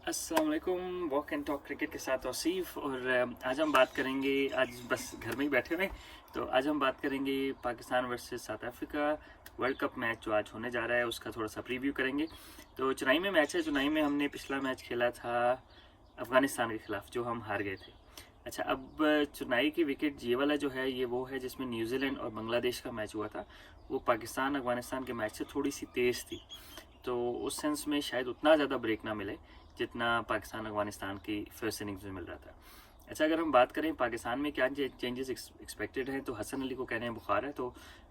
अस्सलाम वालेकुम। Walk and talk cricket के साथ औसीफ। और आज हम बात करेंगे, आज बस घर में ही बैठे हुए, तो आज हम बात करेंगे Pakistan versus south Africa world cup match जो आज होने जा रहा है उसका थोड़ा सा प्रीव्यू करेंगे। तो चेन्नई में मैच है। चेन्नई में हमने पिछला मैच खेला था अफ़गानिस्तान के ख़िलाफ़, जो हम हार गए थे। अच्छा, अब चेन्नई की विकेट ये वाला जो है ये वो है जिसमें न्यूजीलैंड और बांग्लादेश का मैच हुआ था। वो पाकिस्तान अफ़गानिस्तान के मैच से थोड़ी सी तेज़ थी, तो उस सेंस में शायद उतना ज़्यादा ब्रेक ना मिले जितना पाकिस्तान अफगानिस्तान की फर्स्ट इनिंग्स में मिल रहा था। अच्छा, अगर हम बात करें पाकिस्तान में क्या चेंजेस एक्सपेक्टेड हैं, तो हसन अली को कह रहे हैं बुखार है, तो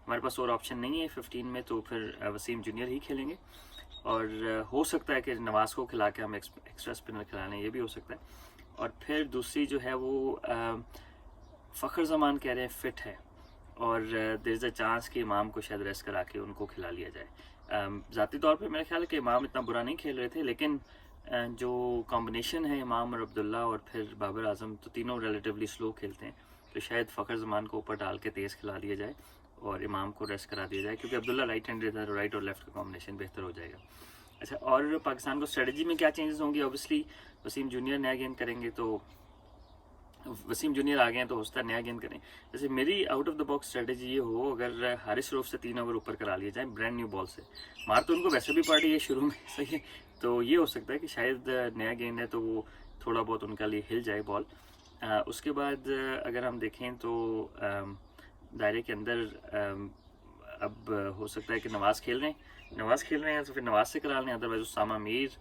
हमारे पास और ऑप्शन नहीं है 15 में, तो फिर वसीम जूनियर ही खेलेंगे। और हो सकता है कि नवाज़ को खिला के हम एक्स्ट्रा स्पिनर खिला लें, ये भी हो सकता है। और फिर दूसरी जो है वो फ़खर जमान कह रहे हैं फ़िट है, और देयर इज़ अ चांस कि इमाम को शायद रेस्ट करा के उनको खिला लिया जाए। ज़ाती तौर पे मेरा ख्याल है कि इमाम इतना बुरा नहीं खेल रहे थे, लेकिन जो कॉम्बिनेशन है इमाम और अब्दुल्ला और फिर बाबर आजम, तो तीनों रिलेटिवली स्लो खेलते हैं, तो शायद फ़खर जमान को ऊपर डाल के तेज़ खिला दिया जाए और इमाम को रेस्ट करा दिया जाए, क्योंकि अब्दुल्ला राइट हैंडेड है, राइट और लेफ्ट का कॉम्बिनेशन बेहतर हो जाएगा। अच्छा, और पाकिस्तान को स्ट्रेटजी में क्या चेंजेस होंगी? ऑब्वियसली वसीम जूनियर नया गेंद करेंगे, तो वसीम जूनियर आ गए हैं तो होता है नया गेंद करें। जैसे मेरी out of the box strategy ये हो, अगर हारिस रऊफ से 3 ओवर ऊपर करा लिए जाए ब्रांड न्यू बॉल से, मार तो उनको वैसे भी पड़ रही है शुरू में सही है, तो ये हो सकता है कि शायद नया गेंद है तो वो थोड़ा बहुत उनके लिए हिल जाए बॉल। उसके बाद अगर हम देखें तो दायरे के अंदर अब हो सकता है कि नवाज़ खेल रहे हैं तो फिर नवाज़ से करा लें, अदरवाइज उसामा मीर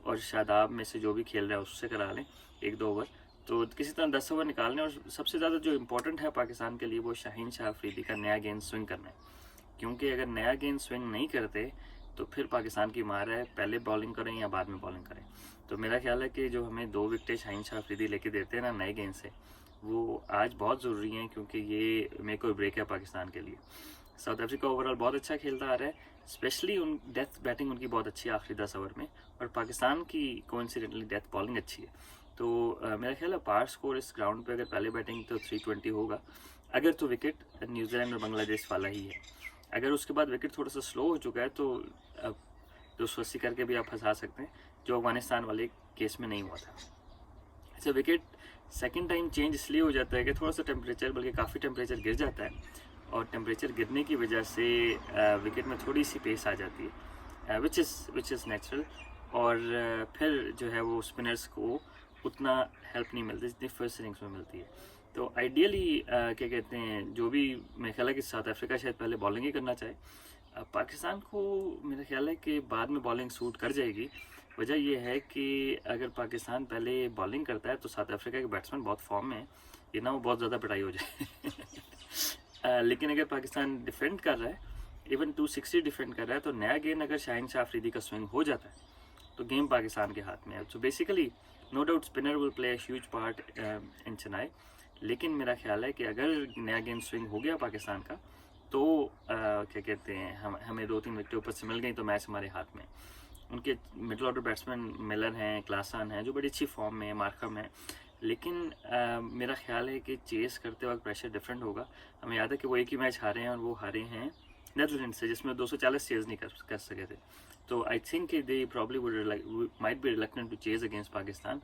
और शादाब में से जो भी खेल रहा है उससे करा लें 1-2 ओवर, तो किसी तरह 10 ओवर निकालने। और सबसे ज़्यादा जो इम्पोर्टेंट है पाकिस्तान के लिए वो शाहीन शाह अफरीदी का नया गेंद स्विंग करना है, क्योंकि अगर नया गेंद स्विंग नहीं करते तो फिर पाकिस्तान की मार है पहले बॉलिंग करें या बाद में बॉलिंग करें। तो मेरा ख्याल है कि जो हमें 2 विकेटें शाहीन शाह अफरीदी लेके देते हैं ना नए गेंद से, वो आज बहुत ज़रूरी हैं, क्योंकि ये मेक और ब्रेक है पाकिस्तान के लिए। साउथ अफ्रीका ओवरऑल बहुत अच्छा खेलता आ रहा है, स्पेशली उन डेथ बैटिंग उनकी बहुत अच्छी है आखिरी 10 ओवर में, और पाकिस्तान की कोइंसिडेंटली डेथ बॉलिंग अच्छी है। तो मेरा ख्याल है पार स्कोर इस ग्राउंड पे अगर पहले बैटिंग तो 320 होगा, अगर तो विकेट न्यूजीलैंड और बांग्लादेश वाला ही है। अगर उसके बाद विकेट थोड़ा सा स्लो हो चुका है तो अब 280 करके भी आप फंसा सकते हैं, जो अफगानिस्तान वाले केस में नहीं हुआ था। अच्छा, विकेट सेकेंड टाइम चेंज इसलिए हो जाता है कि थोड़ा सा टेम्परेचर, बल्कि काफ़ी टेम्परेचर गिर जाता है, और टेम्परेचर गिरने की वजह से विकेट में थोड़ी सी पेस आ जाती है, विच इज़ नेचुरल। और फिर जो है वो स्पिनर्स को उतना हेल्प नहीं मिलती जितनी फर्स्ट इनिंग्स में मिलती है। तो आइडियली क्या कहते हैं, जो भी मेरे ख्याल है कि साउथ अफ्रीका शायद पहले बॉलिंग ही करना चाहे। पाकिस्तान को मेरा ख्याल है कि बाद में बॉलिंग सूट कर जाएगी। वजह यह है कि अगर पाकिस्तान पहले बॉलिंग करता है तो साउथ अफ्रीका के बैट्समैन बहुत फॉर्म में है, ये ना वो बहुत ज़्यादा पिटाई हो जाए लेकिन अगर पाकिस्तान डिफेंड कर रहा है, इवन 260 डिफेंड कर रहा है, तो नया गेंद अगर शाहीन शाह अफरीदी का स्विंग हो जाता है तो गेम पाकिस्तान के हाथ में है। So basically no doubt spinner will play a huge part in Chennai, लेकिन मेरा ख्याल है कि अगर नया गेंद स्विंग हो गया पाकिस्तान का तो क्या कहते हैं, हमें 2-3 विकेट ऊपर से मिल गई तो मैच हमारे हाथ में। उनके मिडल ऑर्डर बैट्समैन मिलर हैं, क्लासन हैं, जो बड़ी अच्छी फॉर्म में है, मार्कम है, लेकिन मेरा ख्याल है कि चेस करते वक्त प्रेशर डिफरेंट होगा। हमें याद है कि वो एक ही मैच हारे हैं, और वो हारे हैं नेदरलैंड से, जिसमें 240 चेज नहीं कर सके थे। तो I think they probably might be reluctant to chase against Pakistan,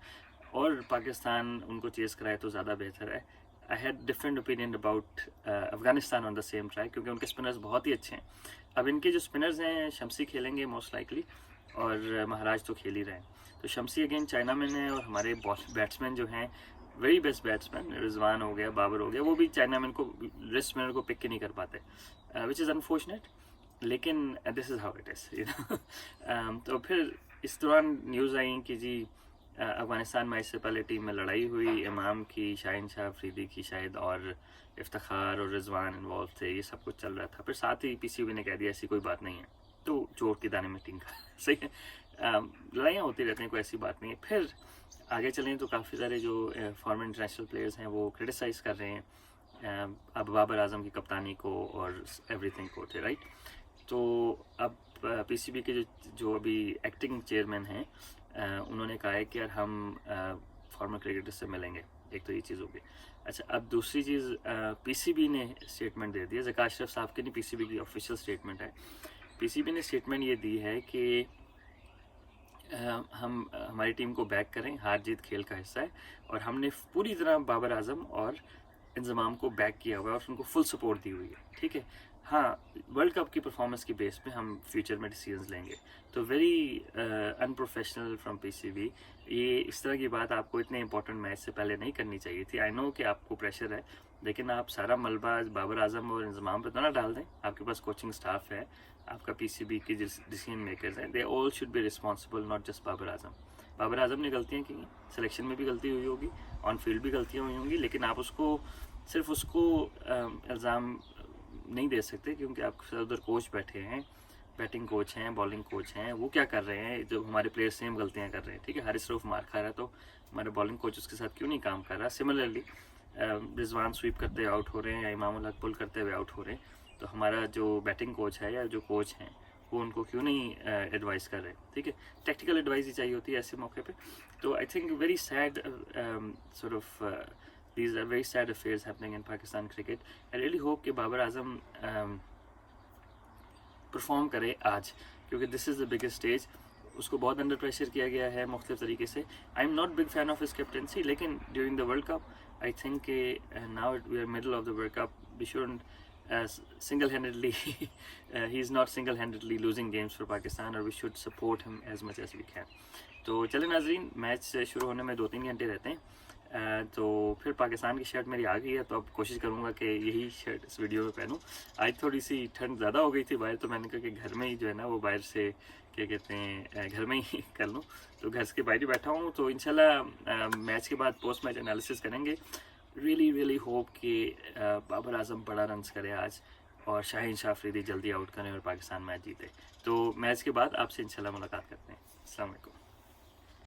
और पाकिस्तान उनको चेस कराए तो ज़्यादा बेहतर है। I had different opinion about Afghanistan on the same track, क्योंकि उनके स्पिनर्स बहुत ही अच्छे हैं। अब इनके जो स्पिनर्स हैं, शमसी खेलेंगे मोस्ट लाइकली, और महाराज तो खेल ही रहे हैं। तो शमसी अगेन चाइना मैन है, और हमारे बैट्समैन जो हैं वेरी बेस्ट बैट्समैन, रिजवान हो गया, बाबर हो गया, वो भी चाइना मैन को, रिस्ट स्पिनर को पिक ही नहीं कर पाते, विच इज़ अनफॉर्चुनेट, लेकिन this is how it is, you know. तो फिर इस दौरान न्यूज़ आई कि जी अफगानिस्तान मैच से पहले टीम में लड़ाई हुई, इमाम की, शाहीन शाह अफरीदी की शायद, और इफ्तिखार और रिजवान इन्वॉल्व थे, ये सब कुछ चल रहा था। फिर साथ ही पीसीबी ने कह दिया ऐसी कोई बात नहीं है, तो चोट के दाने में टीम का सही है। लड़ाइयाँ होती रहती हैं, कोई ऐसी बात नहीं है। फिर आगे चलें तो काफ़ी सारे जो फॉरेन इंटरनेशनल प्लेयर्स हैं वो क्रिटिसाइज़ कर रहे हैं अब बाबर आजम की कप्तानी को और एवरीथिंग को थे, राइट। तो अब पीसीबी के जो अभी एक्टिंग चेयरमैन हैं, उन्होंने कहा है कि यार हम फॉर्मर क्रिकेटर्स से मिलेंगे, एक तो ये चीज़ होगी। अच्छा, अब दूसरी चीज़, पीसीबी ने स्टेटमेंट दे दिया, ज़का अशरफ साहब की नहीं, पीसीबी की ऑफिशियल स्टेटमेंट है। पीसीबी ने स्टेटमेंट ये दी है कि हमारी टीम को बैक करें, हार जीत खेल का हिस्सा है और हमने पूरी तरह बाबर आजम और इंजमाम को बैक किया हुआ है और उनको फुल सपोर्ट दी हुई है, ठीक है। हाँ, वर्ल्ड कप की परफॉर्मेंस की बेस पे हम फ्यूचर में डिसीजंस लेंगे। तो वेरी अनप्रोफेशनल फ्रॉम पीसीबी, ये इस तरह की बात आपको इतने इंपॉर्टेंट मैच से पहले नहीं करनी चाहिए थी। आई नो कि आपको प्रेशर है, लेकिन आप सारा मलबा बाबर आजम और इंजमाम पर तो ना डाल दें। आपके पास कोचिंग स्टाफ है, आपका पीसीबी के डिसीजन मेकर्स हैं, they all should be responsible, not just Babar Azam. Babar Azam ने गलतियाँ की, सिलेक्शन में भी गलती हुई होगी, ऑन फील्ड भी गलतियाँ हुई होंगी, लेकिन आप उसको सिर्फ उसको इल्ज़ाम नहीं दे सकते, क्योंकि आपके साथ उधर कोच बैठे हैं, बैटिंग कोच हैं, बॉलिंग कोच हैं, वो क्या कर रहे हैं, जो हमारे प्लेयर सेम गलतियां कर रहे हैं, ठीक है। हारिस रऊफ मार खा रहा है तो हमारे बॉलिंग कोच उसके साथ क्यों नहीं काम कर रहा। सिमिलरली रिजवान स्वीप करते हुए आउट हो रहे हैं या इमामुल हक पुल करते हुए आउट हो रहे हैं, तो हमारा जो बैटिंग कोच है या जो कोच हैं वो उनको क्यों नहीं एडवाइस कर रहे, ठीक है। टेक्निकल एडवाइस ही चाहिए होती है ऐसे मौके पे। तो I think very sad sort of these are very sad affairs happening in Pakistan cricket. I really hope कि बाबर आजम परफॉर्म करे आज, क्योंकि this is the biggest stage. उसको बहुत अंडर प्रेशर किया गया है मुख्तलिफ तरीके से। I am not big fan of his captaincy, लेकिन during the World Cup I think now we are middle of the World Cup, we shouldn't single-handedly he is not single-handedly losing games for Pakistan, or we should support him as much as we can. तो चले नाजरीन, match शुरू होने में 2-3 घंटे रहते हैं, तो फिर पाकिस्तान की शर्ट मेरी आ गई है, तो अब कोशिश करूँगा कि यही शर्ट इस वीडियो में पहनूँ। आज थोड़ी सी ठंड ज़्यादा हो गई थी बाहर, तो मैंने कहा कि घर में ही जो है ना वो बाहर से क्या कहते हैं घर में ही कर लूँ, तो घर के बाहर ही बैठा हूँ। तो इंशाल्लाह मैच के बाद पोस्ट मैच एनालिसिस करेंगे। रियली होप कि बाबर आजम बड़ा रन्स करे आज और शाहीन शाह अफरीदी जल्दी आउट करें और पाकिस्तान मैच जीते। तो मैच के बाद आपसे इंशाल्लाह मुलाकात करते हैं। अस्सलाम वालेकुम।